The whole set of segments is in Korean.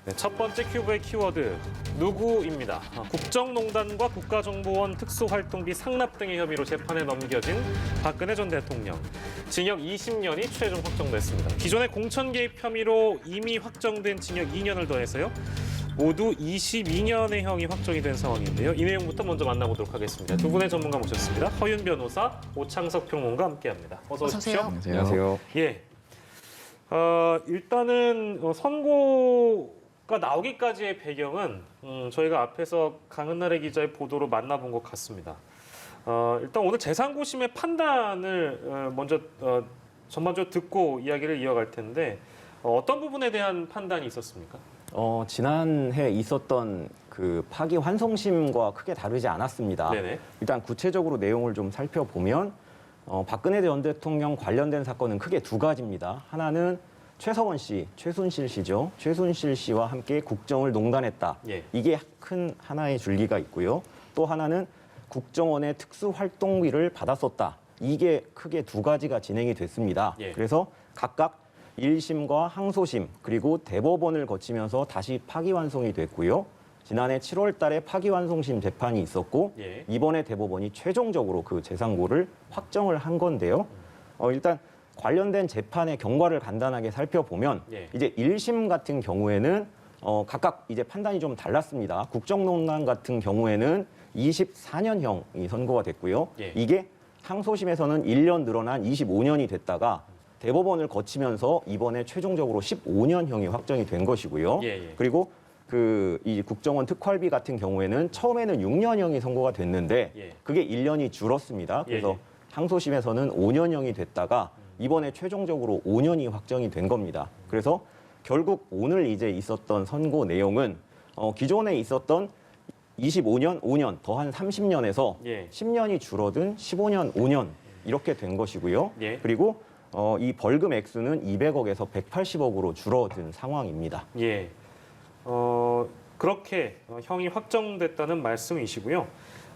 네, 첫 번째 큐브의 키워드 누구입니다. 국정농단과 국가정보원 특수활동비 상납 등의 혐의로 재판에 넘겨진 박근혜 전 대통령. 징역 20년이 최종 확정됐습니다. 기존의 공천 개입 혐의로 이미 확정된 징역 2년을 더해서요. 모두 22년의 형이 확정이 된 상황인데요. 이 내용부터 먼저 만나보도록 하겠습니다. 두 분의 전문가 모셨습니다. 허윤 변호사, 오창석 평론가 함께합니다. 어서 오십시오. 안녕하세요. 예. 일단은 선고가 나오기까지의 배경은 저희가 앞에서 강은나래 기자의 보도로 만나본 것 같습니다. 일단 오늘 재상고심의 판단을 먼저 전반적으로 듣고 이야기를 이어갈 텐데 어떤 부분에 대한 판단이 있었습니까? 지난해 있었던 그 파기환송심과 크게 다르지 않았습니다. 네네. 일단 구체적으로 내용을 좀 살펴보면 박근혜 전 대통령 관련된 사건은 크게 두 가지입니다. 하나는 최서원 씨, 최순실 씨죠. 최순실 씨와 함께 국정을 농단했다. 예. 이게 큰 하나의 줄기가 있고요. 또 하나는 국정원의 특수활동비를 받았었다. 이게 크게 두 가지가 진행이 됐습니다. 예. 그래서 각각 1심과 항소심 그리고 대법원을 거치면서 다시 파기환송이 됐고요. 지난해 7월 달에 파기환송심 재판이 있었고 예. 이번에 대법원이 최종적으로 그 재상고를 확정을 한 건데요. 일단 관련된 재판의 경과를 간단하게 살펴보면 예. 이제 1심 같은 경우에는 각각 이제 판단이 좀 달랐습니다. 국정농단 같은 경우에는 24년형이 선고가 됐고요. 예. 이게 항소심에서는 1년 늘어난 25년이 됐다가 대법원을 거치면서 이번에 최종적으로 15년형이 확정이 된 것이고요. 예, 예. 그리고 이 국정원 특활비 같은 경우에는 처음에는 6년형이 선고가 됐는데 예. 그게 1년이 줄었습니다. 그래서 예, 예. 항소심에서는 5년형이 됐다가 이번에 최종적으로 5년이 확정이 된 겁니다. 그래서 결국 오늘 이제 있었던 선고 내용은 기존에 있었던 25년, 5년, 더한 30년에서 예. 10년이 줄어든 15년, 5년 이렇게 된 것이고요. 예. 그리고 이 벌금 액수는 200억에서 180억으로 줄어든 상황입니다. 예. 그렇게 형이 확정됐다는 말씀이시고요.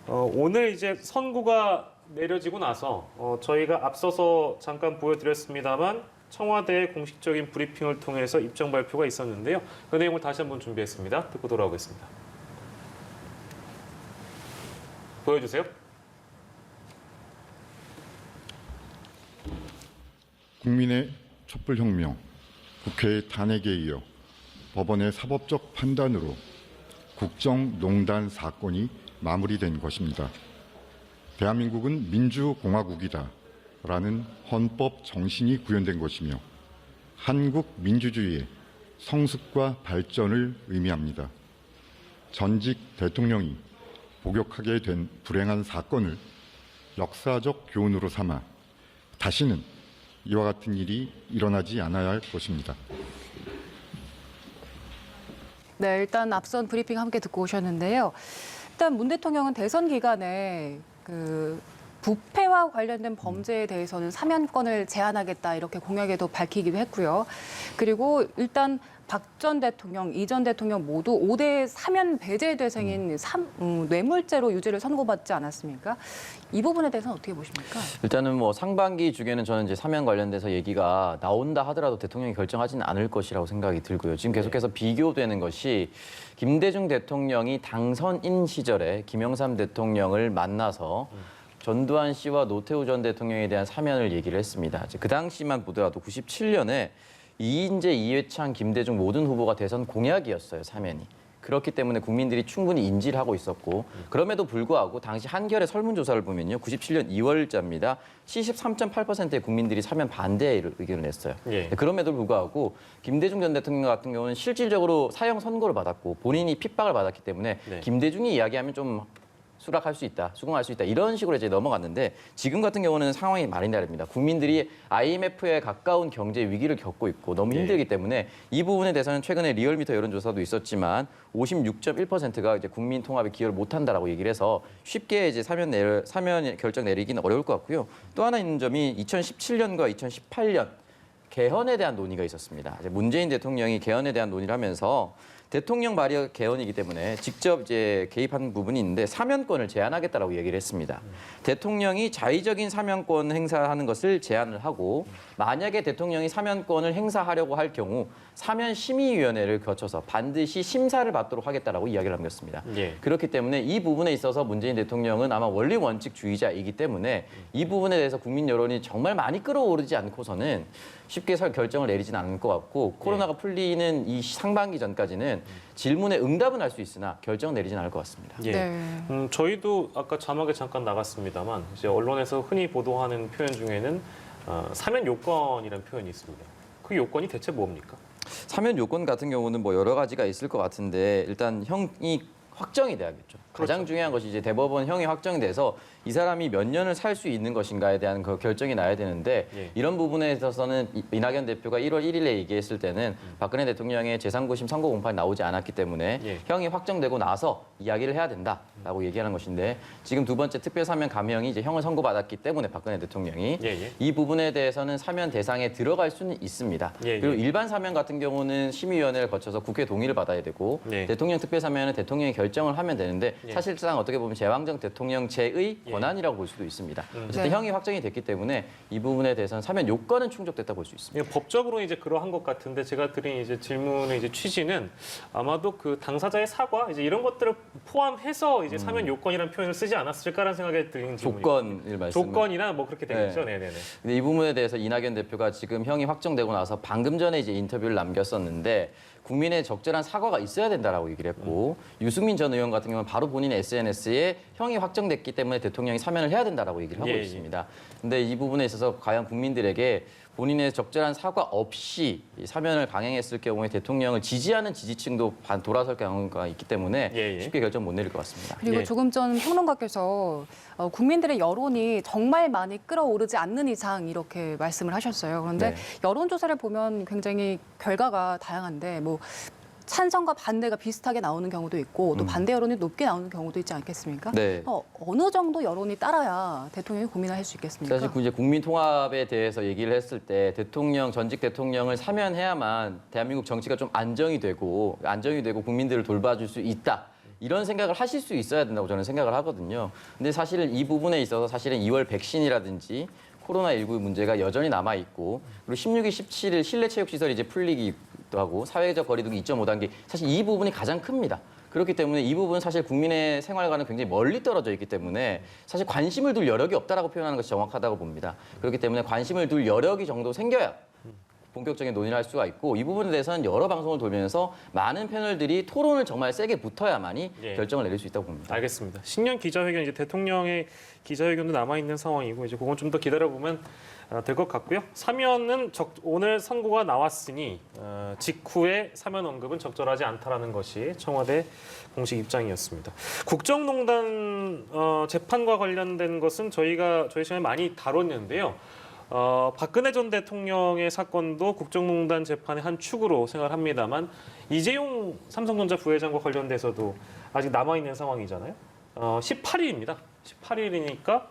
오늘 이제 선고가 내려지고 나서 저희가 앞서서 잠깐 보여드렸습니다만 청와대의 공식적인 브리핑을 통해서 입장 발표가 있었는데요. 그 내용을 다시 한번 준비했습니다. 듣고 돌아오겠습니다. 보여주세요. 국민의 촛불혁명, 국회의 탄핵에 이어 법원의 사법적 판단으로 국정농단 사건이 마무리된 것입니다. 대한민국은 민주공화국이다라는 헌법 정신이 구현된 것이며 한국 민주주의의 성숙과 발전을 의미합니다. 전직 대통령이 복역하게 된 불행한 사건을 역사적 교훈으로 삼아 다시는 이와 같은 일이 일어나지 않아야 할 것입니다. 네, 일단 앞선 브리핑 함께 듣고 오셨는데요. 일단 문 대통령은 대선 기간에 부패와 관련된 범죄에 대해서는 사면권을 제한하겠다 이렇게 공약에도 밝히기도 했고요. 그리고 일단 박 전 대통령, 이 전 대통령 모두 5대 사면 배제 대상인 뇌물죄로 유죄를 선고받지 않았습니까? 이 부분에 대해서는 어떻게 보십니까? 일단은 뭐 상반기 중에는 저는 이제 사면 관련돼서 얘기가 나온다 하더라도 대통령이 결정하지는 않을 것이라고 생각이 들고요. 지금 계속해서 비교되는 것이 김대중 대통령이 당선인 시절에 김영삼 대통령을 만나서 전두환 씨와 노태우 전 대통령에 대한 사면을 얘기를 했습니다. 그 당시만 보더라도 97년에 이인재, 이회창, 김대중 모든 후보가 대선 공약이었어요, 사면이. 그렇기 때문에 국민들이 충분히 인지를 하고 있었고 그럼에도 불구하고 당시 한겨레 설문조사를 보면요. 97년 2월자입니다. 73.8%의 국민들이 사면 반대 의견을 냈어요. 예. 그럼에도 불구하고 김대중 전 대통령 같은 경우는 실질적으로 사형 선고를 받았고 본인이 핍박을 받았기 때문에 네. 김대중이 이야기하면 좀 수락할 수 있다, 수긍할 수 있다 이런 식으로 이제 넘어갔는데 지금 같은 경우는 상황이 많이 다릅니다. 국민들이 IMF에 가까운 경제 위기를 겪고 있고 너무 힘들기 때문에 이 부분에 대해서는 최근에 리얼미터 여론조사도 있었지만 56.1%가 이제 국민 통합에 기여를 못한다라고 얘기를 해서 쉽게 이제 사면 결정 내리기는 어려울 것 같고요. 또 하나 있는 점이 2017년과 2018년 개헌에 대한 논의가 있었습니다. 이제 문재인 대통령이 개헌에 대한 논의를 하면서 대통령 발의 개헌이기 때문에 직접 이제 개입한 부분이 있는데 사면권을 제한하겠다라고 얘기를 했습니다. 대통령이 자의적인 사면권 행사하는 것을 제한을 하고 만약에 대통령이 사면권을 행사하려고 할 경우 사면심의위원회를 거쳐서 반드시 심사를 받도록 하겠다라고 이야기를 남겼습니다. 예. 그렇기 때문에 이 부분에 있어서 문재인 대통령은 아마 원리 원칙주의자이기 때문에 이 부분에 대해서 국민 여론이 정말 많이 끌어오르지 않고서는 쉽게 결정을 내리지는 않을 것 같고 코로나가 풀리는 이 상반기 전까지는 질문에 응답은 할 수 있으나 결정 내리지는 않을 것 같습니다. 예. 네. 저희도 아까 자막에 잠깐 나갔습니다만 이제 언론에서 흔히 보도하는 표현 중에는 사면 요건이라는 표현이 있습니다. 그 요건이 대체 뭡니까? 사면 요건 같은 경우는 뭐 여러 가지가 있을 것 같은데 일단 형이 확정이 돼야겠죠. 가장 그렇죠. 중요한 것이 이제 대법원 형이 확정이 돼서 이 사람이 몇 년을 살 수 있는 것인가에 대한 그 결정이 나야 되는데 예. 이런 부분에 있어서는 이낙연 대표가 1월 1일에 얘기했을 때는 박근혜 대통령의 제3구심 선고 공판이 나오지 않았기 때문에 예. 형이 확정되고 나서 이야기를 해야 된다라고 얘기하는 것인데 지금 두 번째 특별사면 감형이 이제 형을 선고받았기 때문에 박근혜 대통령이 예. 이 부분에 대해서는 사면 대상에 들어갈 수는 있습니다. 예. 그리고 일반 사면 같은 경우는 심의위원회를 거쳐서 국회 동의를 받아야 되고 예. 대통령 특별사면은 대통령이 결정을 하면 되는데 예. 사실상 어떻게 보면 제왕정 대통령제의 예. 권한이라고 볼 수도 있습니다. 어쨌든 네. 형이 확정이 됐기 때문에 이 부분에 대해서는 사면 요건은 충족됐다 볼 수 있습니다. 이게 법적으로 이제 그러한 것 같은데 제가 드린 이제 질문의 이제 취지는 아마도 그 당사자의 사과 이제 이런 것들을 포함해서 이제 사면 요건이라는 표현을 쓰지 않았을까라는 생각이 드는 질문이에요. 조건을 말씀. 조건이나 뭐 그렇게 되겠죠. 네네네. 근데 이 부분에 대해서 이낙연 대표가 지금 형이 확정되고 나서 방금 전에 이제 인터뷰를 남겼었는데 국민의 적절한 사과가 있어야 된다라고 얘기를 했고 유승민 전 의원 같은 경우는 바로 본인의 SNS에 형이 확정됐기 때문에 대통령이 사면을 해야 된다라고 얘기를 하고 예, 예. 있습니다. 근데 이 부분에 있어서 과연 국민들에게 본인의 적절한 사과 없이 이 사면을 강행했을 경우에 대통령을 지지하는 지지층도 돌아설 경우가 있기 때문에 예. 쉽게 결정 못 내릴 것 같습니다. 그리고 예. 조금 전 평론가께서 국민들의 여론이 정말 많이 끌어오르지 않는 이상 이렇게 말씀을 하셨어요. 그런데 네. 여론조사를 보면 굉장히 결과가 다양한데 뭐 찬성과 반대가 비슷하게 나오는 경우도 있고 또 반대 여론이 높게 나오는 경우도 있지 않겠습니까? 네. 어느 정도 여론이 따라야 대통령이 고민을 할 수 있겠습니까? 사실 이제 국민 통합에 대해서 얘기를 했을 때 대통령 전직 대통령을 사면해야만 대한민국 정치가 좀 안정이 되고 국민들을 돌봐줄 수 있다. 이런 생각을 하실 수 있어야 된다고 저는 생각을 하거든요. 근데 사실은 이 부분에 있어서 사실은 2월 백신이라든지 코로나19 문제가 여전히 남아 있고 그리고 16일, 17일 실내 체육 시설이 이제 풀리기도 하고 사회적 거리두기 2.5단계 사실 이 부분이 가장 큽니다. 그렇기 때문에 이 부분은 사실 국민의 생활과는 굉장히 멀리 떨어져 있기 때문에 사실 관심을 둘 여력이 없다라고 표현하는 것이 정확하다고 봅니다. 그렇기 때문에 관심을 둘 여력이 정도 생겨야 본격적인 논의를 할 수가 있고 이 부분에 대해서는 여러 방송을 돌면서 많은 패널들이 토론을 정말 세게 붙어야만이 예. 결정을 내릴 수 있다고 봅니다. 알겠습니다. 신년 기자회견 이제 대통령의 기자회견도 남아 있는 상황이고 이제 그건 좀 더 기다려 보면 될 것 같고요. 사면은 오늘 선고가 나왔으니 직후에 사면 언급은 적절하지 않다라는 것이 청와대 공식 입장이었습니다. 국정농단 재판과 관련된 것은 저희 시간에 많이 다뤘는데요. 박근혜 전 대통령의 사건도 국정농단 재판의 한 축으로 생각합니다만 이재용 삼성전자 부회장과 관련돼서도 아직 남아있는 상황이잖아요. 18일입니다. 18일이니까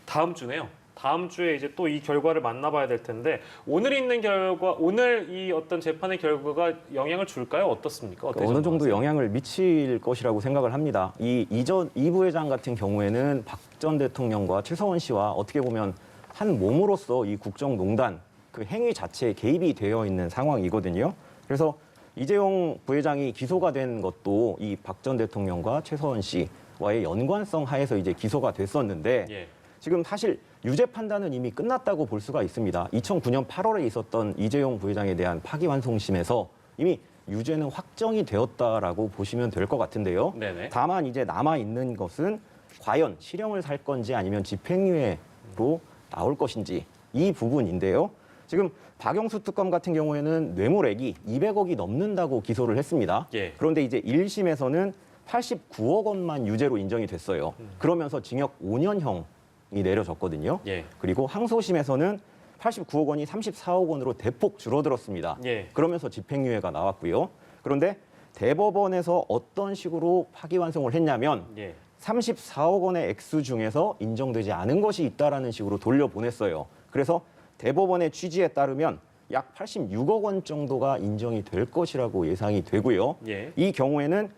다음 주네요. 다음 주에 이제 또 이 결과를 만나봐야 될 텐데 오늘 있는 결과, 오늘 이 어떤 재판의 결과가 영향을 줄까요? 어떻습니까? 어떻게 어느 정도 전망하세요? 영향을 미칠 것이라고 생각을 합니다. 이 부회장 같은 경우에는 박 전 대통령과 최서원 씨와 어떻게 보면 한 몸으로서 이 국정농단 그 행위 자체에 개입이 되어 있는 상황이거든요. 그래서 이재용 부회장이 기소가 된 것도 이 박 전 대통령과 최서원 씨와의 연관성 하에서 이제 기소가 됐었는데 예. 지금 사실 유죄 판단은 이미 끝났다고 볼 수가 있습니다. 2009년 8월에 있었던 이재용 부회장에 대한 파기환송심에서 이미 유죄는 확정이 되었다라고 보시면 될 것 같은데요. 네네. 다만 이제 남아 있는 것은 과연 실형을 살 건지 아니면 집행유예로 나올 것인지 이 부분인데요. 지금 박영수 특검 같은 경우에는 뇌물액이 200억이 넘는다고 기소를 했습니다. 예. 그런데 이제 1심에서는 89억 원만 유죄로 인정이 됐어요. 그러면서 징역 5년형이 내려졌거든요. 예. 그리고 항소심에서는 89억 원이 34억 원으로 대폭 줄어들었습니다. 예. 그러면서 집행유예가 나왔고요. 그런데 대법원에서 어떤 식으로 파기환송을 했냐면 예. 34억 원의 액수 중에서 인정되지 않은 것이 있다라는 식으로 돌려보냈어요. 그래서 대법원의 취지에 따르면 약 86억 원 정도가 인정이 될 것이라고 예상이 되고요. 예. 이 경우에는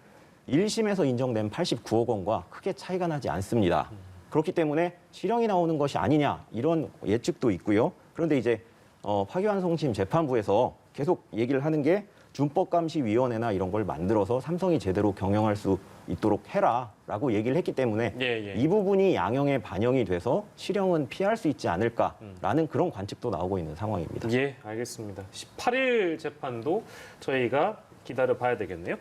1심에서 인정된 89억 원과 크게 차이가 나지 않습니다. 그렇기 때문에 실형이 나오는 것이 아니냐 이런 예측도 있고요. 그런데 이제 파기환송심 재판부에서 계속 얘기를 하는 게 준법감시위원회나 이런 걸 만들어서 삼성이 제대로 경영할 수 있도록 해라라고 얘기를 했기 때문에 예. 이 부분이 양형에 반영이 돼서 실형은 피할 수 있지 않을까라는 그런 관측도 나오고 있는 상황입니다. 예, 알겠습니다. 18일 재판도 저희가 기다려 봐야 되겠네요.